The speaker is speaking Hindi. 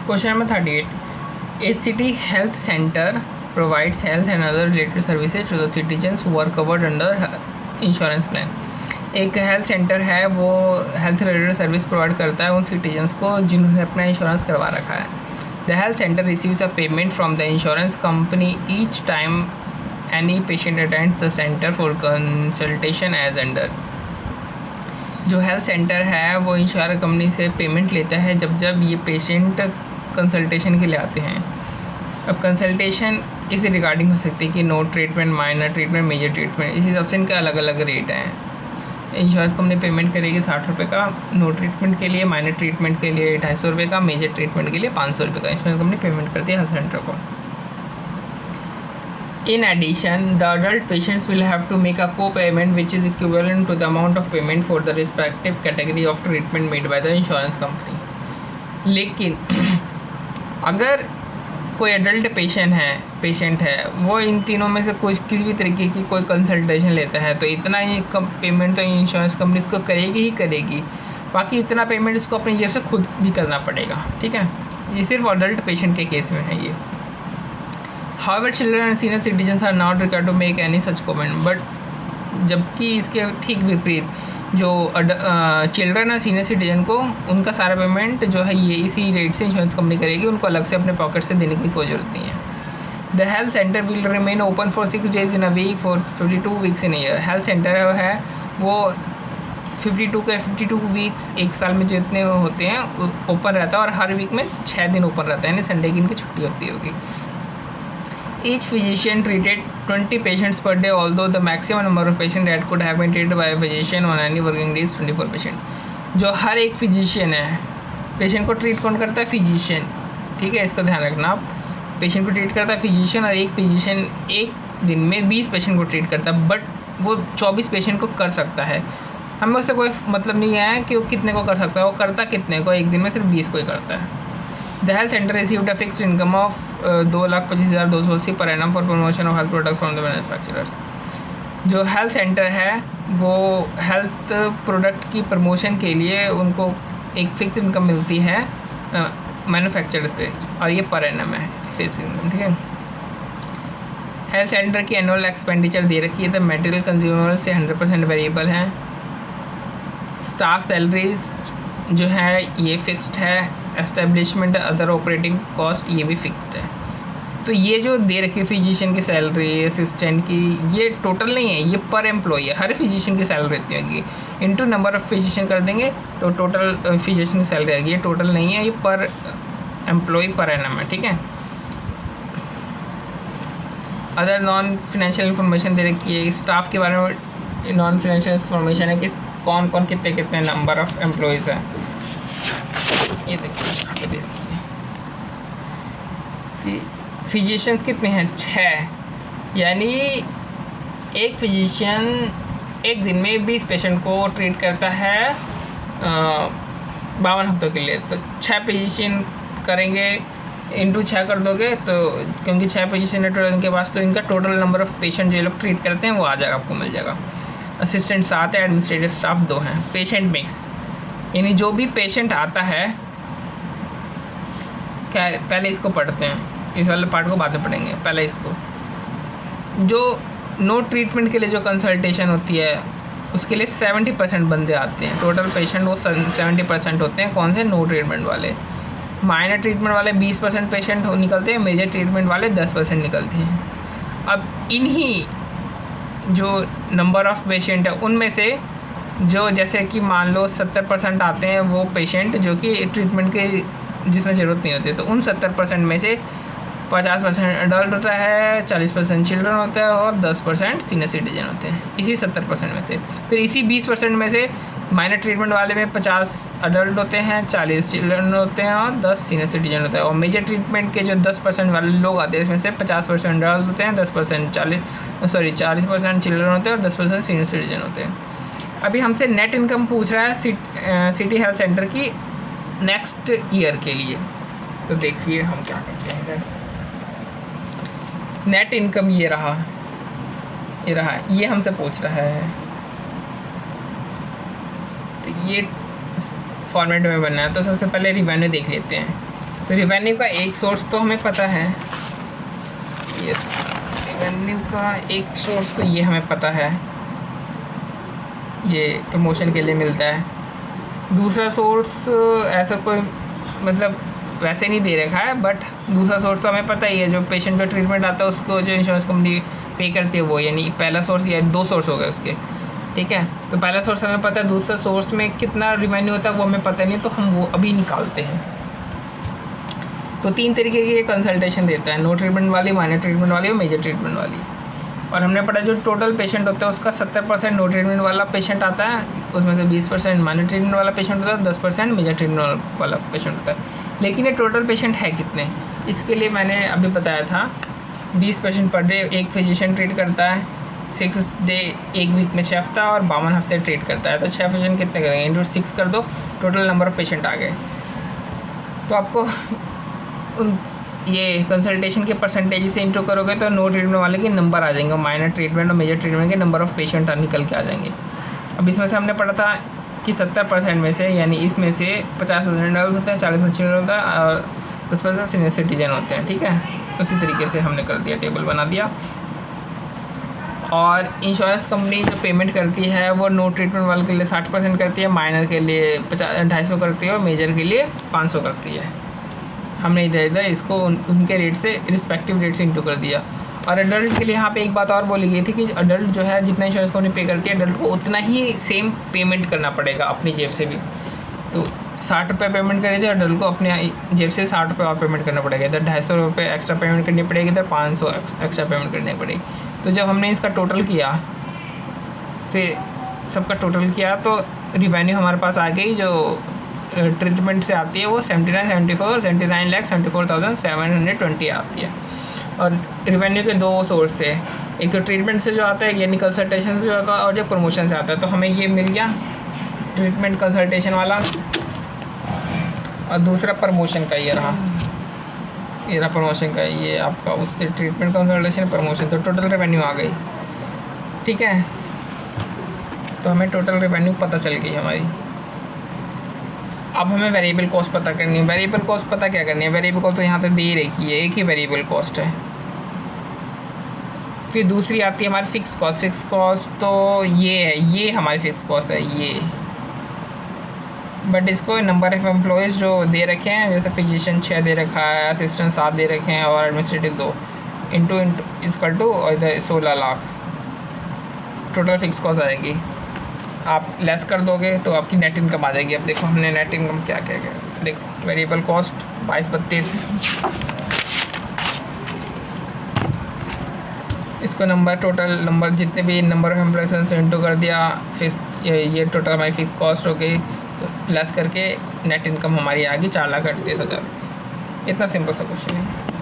Question number 38, A city health centre provides health and other related services to the citizens who are covered under insurance plan. एक हेल्थ सेंटर है, वो हेल्थ रिलेटेड सर्विस प्रोवाइड करता है उन सिटीजन्स को जिन्होंने अपना इंश्योरेंस करवा रखा है। The health centre receives a payment from the insurance company each time any patient attends the centre for consultation as under. जो हेल्थ सेंटर है वो इंश्योरेंस कंपनी से पेमेंट लेता है जब जब ये पेशेंट कंसल्टेशन के लिए आते हैं। अब कंसल्टेशन इसी रिगार्डिंग हो सकती है कि no treatment, minor treatment, major treatment, इसी हिसाब से इनका अलग अलग रेट है। इंश्योरेंस कंपनी पेमेंट करेगी 60 रुपये का नो ट्रीटमेंट के लिए, माइनर ट्रीटमेंट के लिए 250 रुपये का, मेजर ट्रीटमेंट के लिए 500 रुपये का इंश्योरेंस कंपनी पेमेंट करती है हेल्थ सेंटर को। In addition, the adult patients will have to make a co-payment which is equivalent to the amount of payment for the respective category of treatment made by the insurance company. लेकिन अगर कोई एडल्ट पेशेंट है वो इन तीनों में से कुछ किसी भी तरीके की कोई कंसल्टेशन लेता है तो इतना ही पेमेंट तो इंश्योरेंस कंपनी इसको करेगी ही करेगी, बाकी इतना पेमेंट इसको अपनी जेब से खुद भी करना पड़ेगा। ठीक है, ये सिर्फ एडल्ट पेशेंट के केस में है ये। However, children and senior citizens are not required to make any such comment, but जबकि इसके ठीक विपरीत जो चिल्ड्रन और सीनियर सिटीजन को उनका सारा पेमेंट जो है ये इसी रेट से इंश्योरेंस कंपनी करेगी, उनको अलग से अपने पॉकेट से देने की कोई ज़रूरत नहीं है। The health centre will remain open for 6 days in a week for 52 weeks in year. Health centre है वो 52 वीक्स एक साल में जितने होते हैं ओपन रहता है और हर वीक में 6 दिन ओपन रहता है, यानी संडे की इनकी छुट्टी होती होगी। Each physician treated 20 patients per day, although the maximum number of patients that could have been treated by a physician on any working day is 24 patient। जो हर एक फिजिशियन है, पेशेंट को ट्रीट कौन करता है? फिजिशियन। ठीक है, इसका ध्यान रखना आप। पेशेंट को ट्रीट करता है फिजिशियन और एक फिजिशियन एक दिन में 20 पेशेंट को ट्रीट करता है, बट वो 24 पेशेंट को कर सकता है। हमें उससे कोई मतलब नहीं है कि वो कितने को कर सकता है, वो करता कितने को, एक दिन में सिर्फ 20 को ही करता है। The health centre received a fixed income of 2,25,280 per annum for promotion of health products from the manufacturers. जो हेल्थ सेंटर है वो हेल्थ प्रोडक्ट की प्रमोशन के लिए उनको एक फिक्स इनकम मिलती है मैन्युफैक्चरर से, और ये पर एनम है फिक्स इनकम। ठीक है, हेल्थ सेंटर की एनुअल एक्सपेंडिचर दे रखी है, तो मटेरियल कंज्यूमेबल से 100% वेरिएबल हैं। स्टाफ सैलरीज जो है ये फिक्स्ड है। एस्टेब्लिशमेंट अदर ऑपरेटिंग कॉस्ट ये भी फिक्स्ड है। तो ये जो दे रखी है फिजिशियन की सैलरी, असिस्टेंट की, ये टोटल नहीं है, ये पर एम्प्लॉई है। हर फिजिशियन की सैलरी रहती होगी, इनटू नंबर ऑफ फिजिशियन कर देंगे तो टोटल फिजिशियन की सैलरी आएगी। ये टोटल नहीं है, ये पर एम्प्लॉई पर एनम है। ठीक है, अदर नॉन फिनेंशियल इन्फॉर्मेशन दे रखी है। स्टाफ के बारे में नॉन फिनेंशियल इन्फॉर्मेशन है कि कौन कौन कितने कितने नंबर ऑफ एम्प्लॉयज़ हैं। ये देखिए फिजिशियंस कितने हैं? 6, यानी एक फिजिशियन एक दिन में 20 पेशेंट को ट्रीट करता है 52 हफ्तों के लिए। तो 6 फिजिशियन करेंगे, इंटू 6 कर दोगे तो क्योंकि 6 फिजिशियन है टोटल इनके पास, तो इनका टोटल नंबर ऑफ पेशेंट जो लोग ट्रीट करते हैं वो आ जाएगा, आपको मिल जाएगा। असिस्टेंट 7 है, एडमिनिस्ट्रेटिव स्टाफ 2 हैं। पेशेंट मिक्स, यानी जो भी पेशेंट आता है, क्या पहले इसको पढ़ते हैं, इस वाले पार्ट को बाद में पढ़ेंगे, पहले इसको। जो नो ट्रीटमेंट के लिए जो कंसल्टेशन होती है उसके लिए 70% बंदे आते हैं। टोटल पेशेंट वो 70% होते हैं। कौन से? नो ट्रीटमेंट वाले। माइनर ट्रीटमेंट वाले 20% पेशेंट निकलते हैं, मेजर ट्रीटमेंट वाले 10% निकलते हैं। अब इन्हीं जो नंबर ऑफ़ पेशेंट है उनमें से जो जैसे कि मान लो 70% आते हैं वो पेशेंट जो कि ट्रीटमेंट के जिसमें ज़रूरत नहीं होती, तो उन 70% में से 50% अडल्ट होता है, 40% चिल्ड्रन होता है और 10% सीनियर सिटीजन होते हैं, इसी 70% में से। फिर इसी 20% में से माइनर ट्रीटमेंट वाले में 50 अडल्ट होते हैं, 40 चिल्ड्रन होते हैं और 10 सीनियर सिटीजन होता है। और मेजर ट्रीटमेंट के जो 10% वाले लोग आते हैं इसमें से 50% अडल्ट होते हैं, 40% चिल्ड्रन होते हैं और 10% सीनियर सिटीजन होते हैं। अभी हमसे नेट इनकम पूछ रहा है सिटी हेल्थ सेंटर की नेक्स्ट ईयर के लिए, तो देखिए हम क्या करते हैं इधर। नेट इनकम ये रहा, ये हमसे पूछ रहा है, तो ये फॉर्मेट में बनना है। तो सबसे पहले रिवेन्यू देख लेते हैं। तो रिवेन्यू का एक सोर्स तो हमें पता है, ये रिवेन्यू का एक सोर्स तो ये हमें पता है, ये प्रमोशन के लिए मिलता है। दूसरा सोर्स ऐसा कोई मतलब वैसे नहीं दे रखा है, बट दूसरा सोर्स तो हमें पता ही है, जो पेशेंट का ट्रीटमेंट आता है उसको जो इंश्योरेंस कंपनी पे करती है वो, यानी पहला सोर्स या दो सोर्स हो गए उसके, ठीक है। तो पहला सोर्स हमें पता है, दूसरा सोर्स में कितना रिवेन्यू होता है वो हमें पता नहीं, तो हम वो अभी निकालते हैं। तो 3 तरीके की कंसल्टेशन देता है, नो ट्रीटमेंट वाली, माइनर ट्रीटमेंट वाली और मेजर ट्रीटमेंट वाली। और हमने पढ़ा जो टोटल पेशेंट होता है उसका 70% नो ट्रीटमेंट वाला पेशेंट आता है, उसमें से 20% माइनर ट्रीटमेंट वाला पेशेंट होता है, 10% मेजर ट्रीटमेंट वाला पेशेंट होता है। लेकिन ये टोटल पेशेंट है कितने, इसके लिए मैंने अभी बताया था 20 पेशेंट पर डे एक फिजिशियन ट्रीट करता है, 6 डे एक वीक में 6 हफ्ता और 52 हफ्ते ट्रीट करता है। तो 6 पेशेंट कितने करेंगे, इंटू 6 कर दो, टोटल नंबर ऑफ पेशेंट आ गए। तो आपको उन ये कंसल्टेशन के परसेंटेज से इंटू करोगे तो नो ट्रीटमेंट वाले के नंबर आ जाएंगे, माइनर ट्रीटमेंट और मेजर ट्रीटमेंट के नंबर ऑफ़ पेशेंट निकल के आ जाएंगे। अब इसमें से हमने पढ़ा था कि 70% में से, यानी इसमें से 50% एडल्ट होते हैं, 40% होता है और 10% सीनियर सिटीजन होते हैं, ठीक है। उसी तरीके से हमने कर दिया, टेबल बना दिया। और इंश्योरेंस कंपनी जो पेमेंट करती है वो नो ट्रीटमेंट वाले के लिए 60% करती है, माइनर के लिए 250 करती है और मेजर के लिए 500 करती है। हमने इधर इसको उनके रेट से रिस्पेक्टिव रेट से इंटू कर दिया। और अडल्ट के लिए यहाँ पे एक बात और बोली गई थी कि अडल्ट जो है जितना इंश्योरेंस कंपनी पे करती है, अडल्ट को उतना ही सेम पेमेंट करना पड़ेगा अपनी जेब से भी। तो 60 रुपये पेमेंट करी थी, अडल्ट को अपने जेब से 60 रुपये और पेमेंट करना पड़ेगा। इधर 250 रुपये एक्स्ट्रा पेमेंट करनी पड़ेगी, इधर 500 एक्स्ट्रा पेमेंट करनी पड़ेगी। तो जब हमने इसका टोटल किया, फिर सबका टोटल किया, तो रिवेन्यू हमारे पास आ गई जो ट्रीटमेंट से आती है वो 79,74,720 आती है। और रिवेन्यू के 2 सोर्स थे, एक तो ट्रीटमेंट से जो आता है यानी कंसल्टेशन से जो आता है, और जो प्रमोशन से आता है। तो हमें ये मिल गया ट्रीटमेंट कंसल्टेशन वाला, और दूसरा प्रमोशन का ये रहा प्रमोशन का, ये आपका उससे ट्रीटमेंट कंसल्टेशन प्रमोशन, तो टोटल रेवेन्यू आ गई, ठीक है। तो हमें टोटल रेवेन्यू पता चल गई हमारी। अब हमें वेरिएबल कॉस्ट पता करनी है। वेरिएबल कॉस्ट पता क्या करनी है, वेरिएबल कॉस्ट तो यहाँ पे दे रखी है, एक ही वेरिएबल कॉस्ट है। फिर दूसरी आती है हमारी फिक्स कॉस्ट। फिक्स कॉस्ट तो ये है, ये हमारी फिक्स कॉस्ट है ये, बट इसको नंबर ऑफ एम्प्लॉयज़ जो दे रखे हैं, जैसे फिजिशियन 6 दे रखा है, असिस्टेंट 7 दे रखे हैं और एडमिनिस्ट्रेटिव 2 इंटू इक्वल टू और इधर 16 लाख टोटल फिक्स कॉस्ट आएगी। आप लेस कर दोगे तो आपकी नेट इनकम आ जाएगी। अब देखो हमने नेट इनकम क्या क्या किया, देखो वेरिएबल कॉस्ट 2232, इसको नंबर टोटल नंबर जितने भी नंबर ऑफ एम्प्लॉयज़ से इंटू कर दिया, फिर ये टोटल हमारी फिक्स कॉस्ट हो गई, तो लेस करके नेट इनकम हमारी आ गई 4,38,000। इतना सिंपल सा क्वेश्चन है।